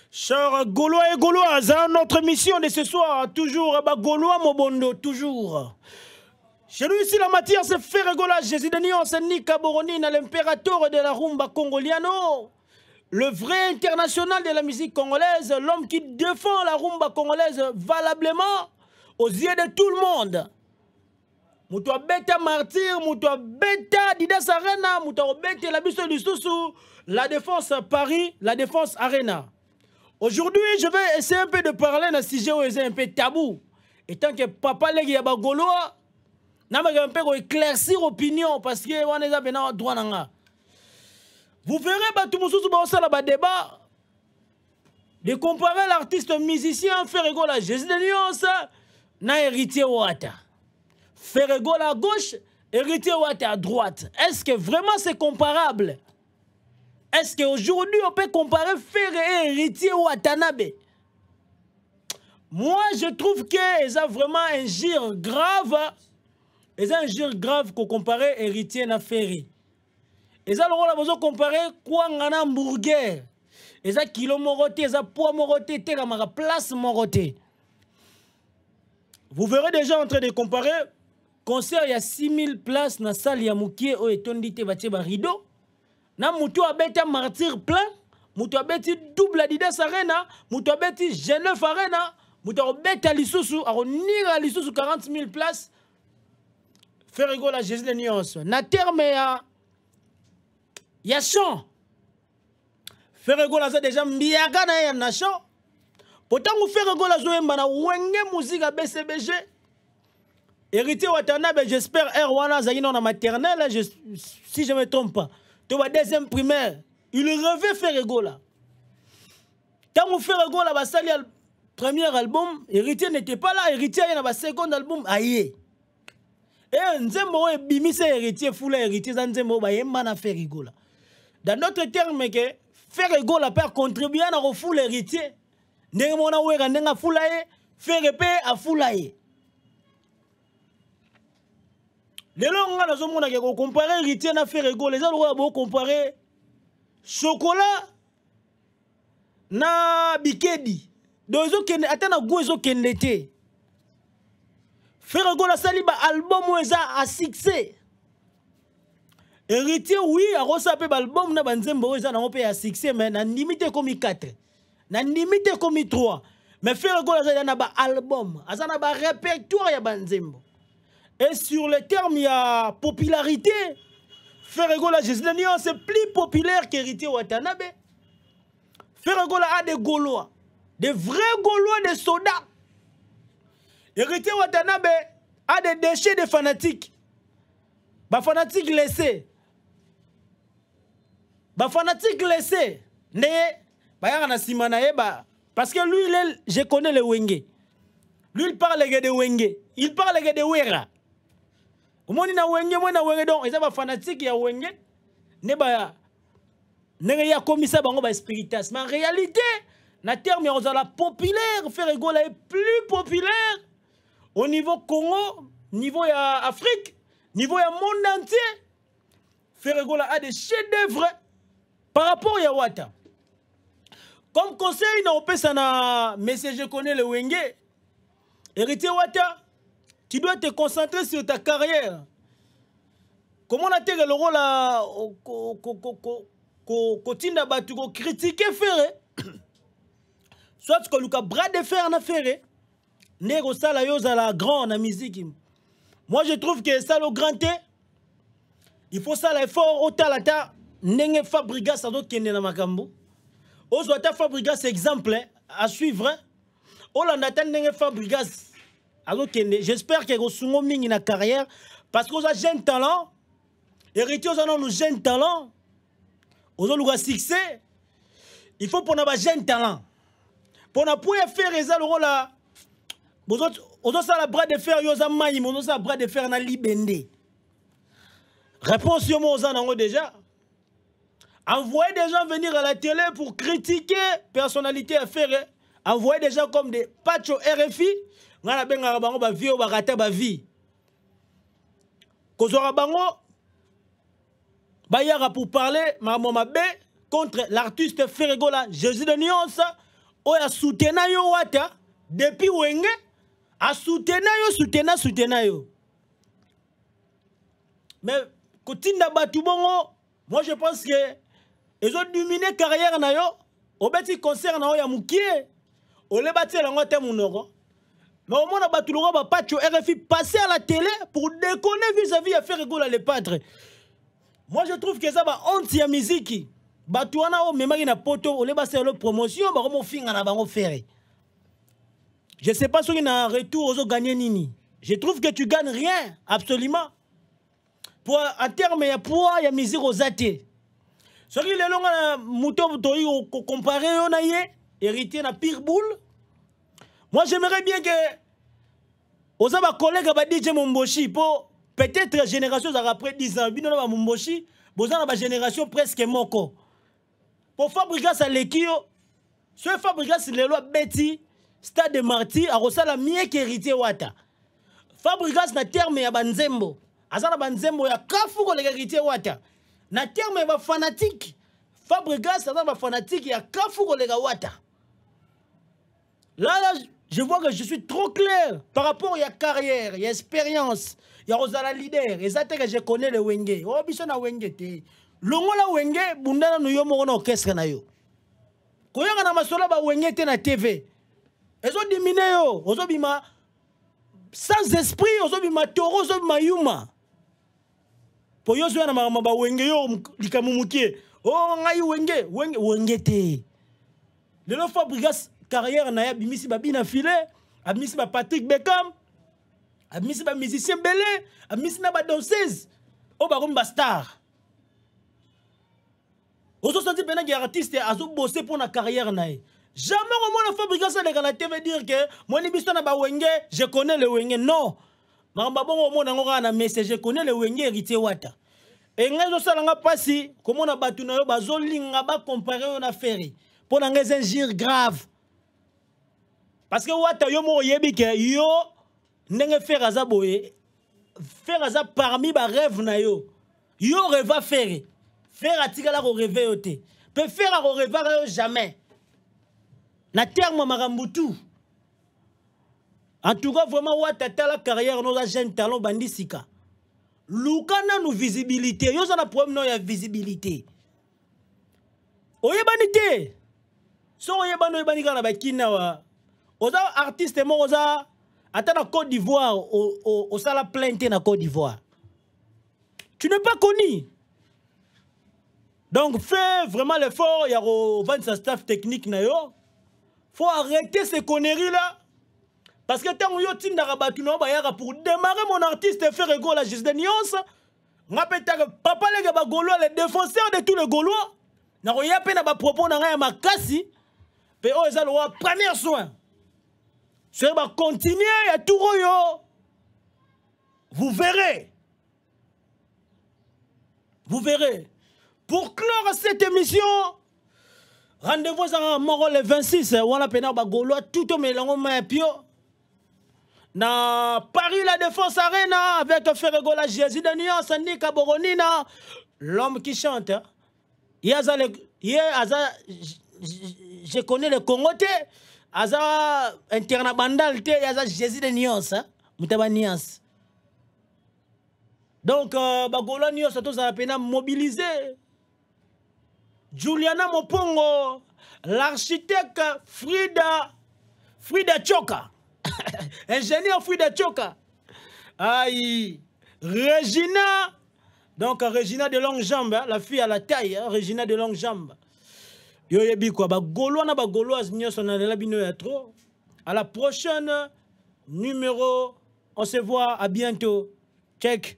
Chers Gaulois et Gauloises, notre mission de ce soir, toujours, Gaulois Mobondo, toujours. Chez lui ici, la matière, c'est Ferregola, Jésus de Nyon, c'est Nika Boronine, l'impérateur de la rumba congoliano. Le vrai international de la musique congolaise, l'homme qui défend la rumba congolaise valablement aux yeux de tout le monde. Moutoua Beta Martyr, Moutoua Beta Didas Arena, Moutoua Beta la Bisso du Soussou, la défense Paris, la défense Arena. Aujourd'hui, je vais essayer un peu de parler d'un sujet où c'est un peu tabou. Et tant que papa légui yaba Gaulois, n'a pas un peu éclaircir l'opinion parce que on est à droit nanga. Vous verrez tout le débat de comparer l'artiste musicien Ferregola Jésus de Nyon na héritier Ouatta. Ferregola à gauche, héritier Ouatta à droite. Est-ce que vraiment c'est comparable? Est-ce qu'aujourd'hui on peut comparer Ferre et héritier Ouattanabe? Moi je trouve que c'est vraiment un gire grave. C'est un gire grave qu'on compare héritier na Ferre. Et ça, on a besoin de comparer quoi un hamburger. Et ça, kilo moroté, et ça, poids moroté, la place moroté. Vous verrez déjà en train de comparer. Concert, il y a 6000 places dans la salle, il y a Moukié, où est on dit que tu as rideau. Na Moutou a bêté martyr plein. Moutou a bêté double Adidas Arena. Moutou a bêté Genève Arena. Moutou a bêté à l'Issoussou. Alors, ni à l'Issoussou 40 000 places. Ferregola Jésus de Nyon. Na terme, il y a chant. Ferregola, c'est déjà mbiaga na chant. Pourtant, vous Ferregola, vous avez musique à BCBG. Héritier Ouattanabe, j'espère, Erwana, Zayino, na maternelle, si je ne me trompe pas. Tu vois, deuxième primaire. Il revêt Ferregola. Quand vous Ferregola, le premier album, Héritier n'était pas là. Héritier, il y a le second album, aïe. Et Nzembo est bimise héritier, foula héritier, Nzembo ba yemba na Ferregola. Dans notre terme, que Ferregola peut contribuer à refoule héritier. N'emona ouera n'enga foulaye, Ferrepe a foulaye. Les longs gars, nous avons comparé héritier na Ferregola. Les autres ont comparé chocolat na bikedi. Donc ils ont atteint un goût ils ont kendete. Ferregola saliba album où ils a succès. Héritier oui, a reçu un album na banzembo ils ont à succès mais na limité comme 4. Na limité comme 3. Mais Ferregola ça na ba album, ça na ba répertoire ya banzembo. Et sur le terme il y a popularité. Ferregola Jésus de Nyon c'est plus populaire qu'Héritier Ouattanabe. Ferregola a des Gaulois, des vrais Gaulois, des soldats. Héritier Ouattanabe a des déchets de fanatiques. Bah fanatiques laissés. Bah fanatiques laissés. Parce que lui, je connais le Wenge. Lui, il parle de Wenge. Il parle de Wera. Moi, na Wenge, moi, na Wenge, donc, ils sont fanatiques, il y a Wenge. Ne ya commis ça, ba spiritas. Mais en réalité, na terme, on a la populaire. Ferregola est plus populaire. Au niveau Congo, niveau Afrique, niveau monde entier, Ferregola a des chefs-d'œuvre par rapport à Ouatta. Comme conseil, mais si je connais le Wenge, héritier Ouatta, tu dois te concentrer sur ta carrière. Comment on a été le rôle à critiquer Ferre, soit que le bras de fer na Ferre. Nego sala yo za la grande na musique. Moi je trouve que ça le grand T. Il faut ça l'effort au talata nenge Fabrigas ça doit kende na makambo. Ozwata Fabrigas exemple à suivre. Olanda tan nenge Fabrigas azo kende. J'espère que go sungo mingi na carrière parce que oza jeune talent. Héritier oza non jeune talent. Ozo luga succès. Il faut pour na ba jeune talent. Pour na pouvoir faire ça le rôle là. Vous avez la bras de fer, vous avez la bras de fer na libende. Réponse sur moi aux déjà. Envoyez des gens venir à la télé pour critiquer personnalité à faire. Envoyez des gens comme des Pacho RFI. Vous avez des gens qui ont raté leur vie. Vous avez des gens pour parler contre l'artiste Ferregola Jésus de Nyon. oya soutena yo wata depuis wenge a soutena yo mais kotinda batu bongo moi je pense que ils ont dominé carrière na yo obeti concert na yo ya mukie ole bati la ngote munoko mais au moins batu longo ba pacho RFI passer à la télé pour déconner vis-à-vis à faire rigoler les padres. Moi je trouve que ça va honte ya musique batu wana o memaki na poto ole basi le promotion ba komo finga na bango faire. Je sais pas si on a un retour aux gagner nini. Je trouve que tu gagnes rien absolument. Pour en termes ya poids ya musique aux athées. Ce qui est long mouton toi comparé on a hérité na pire boule. Moi j'aimerais bien que aux ma collègue ba DJ Momboshi pour peut-être génération après 10 ans bino na Momboshi bozana ba génération presque moko. Pour Fabregas à l'équio ce Fabregas le loi Betty Stade de Marty a reçu la mieux qu'héritier wata. Fabregas na terme ya banzembo. Azana banzembo ya kafu ko le héritier wata. Na terme ya fanatique. Fabregas azana fanatique ya kafu ko le wata. Là, je vois que je suis trop clair par rapport à la carrière, à l'expérience. Il y a Rosala leader. Et ça, que je connais le Wenge. Oh, bisona Wenge. Longo la Wenge, bundana no yomo na orchestre na yo. Koyanga na masola ba Wenge te na TV. Ezo dimine yo. Ozo bima sans esprit, ozo bima toro, ozo bima yuma. Po yo zo na mama ba Wenge yo likamumukie. Oh, ngai Wenge te. Le Fabregas carrière na ya bimisi ba bina filé, abimisi ba Patrick Beckham, abimisi ba musicien belé, abimisi na ba danseuse, o ba rumba star. Ozo senti pena que artiste azo bosser pour na carrière na ye. Jamais au moins la Fabregas de la TV dire que moi ni biso na ba Wenge, je connais le Wenge. Non. Mamba bon au moins ngora na message, je connais le Wenge héritier wata. Et ngazo salanga pasi, comment na batu na yo bazo linga ba comparer na ferry. Pour na ngeze injure grave. Parce que wata yo mo yebi ke yo ndenge faire aza boye faire aza parmi ba rêve na yo yo rêve faire faire atikala ko rêver yo te peut faire a rêver yo jamais na terme marambutu. En tout cas vraiment wata tala carrière nos jeunes talents bandisika lukana nous visibilité yo ça na problème no ya visibilité oyebanité so oyebano yebani kana bakina wa oza artiste mo oza ata na Côte d'Ivoire au sala plainte na Côte d'Ivoire. Tu n'es pas connu. Donc fais vraiment l'effort, il y a vendre sa staff technique na yo. Faut arrêter ces conneries là. Parce que tant yo tin darabatu no ba yaka pour démarrer mon artiste et faire ego la justice de nuance. Ngapeta papa les ba Gaulois les défenseurs de tous les Gaulois. Na ko ya pena ba propos na ya makasi. Pe o eza le premier soin. Ça va continuer à tout royo. Vous verrez. Vous verrez. Pour clore cette émission, rendez-vous à Moro le 26. On a peine à Gaulois tout au mélange pio. Na Paris la Défense Arena avec Ferregola Jésus de Nyon, Sandy Kaboronina, l'homme qui chante. Je connais le Congoté. Aza interna bandal te yaza Jésus de Nyons mutaba Nyons. Donc bagolo Nyons tous à peine mobiliser. Juliana Mopongo, l'architecte Frida Choka. Ingénieur Frida Choka. Aïe, Regina. Donc Regina de longue jambe, la fille à la taille, Regina de longue jambe. Yo yebi quoi ba Gaulois na ba Gauloise nyos on a la bino ya trop. À la prochaine numéro, on se voit à bientôt. Check.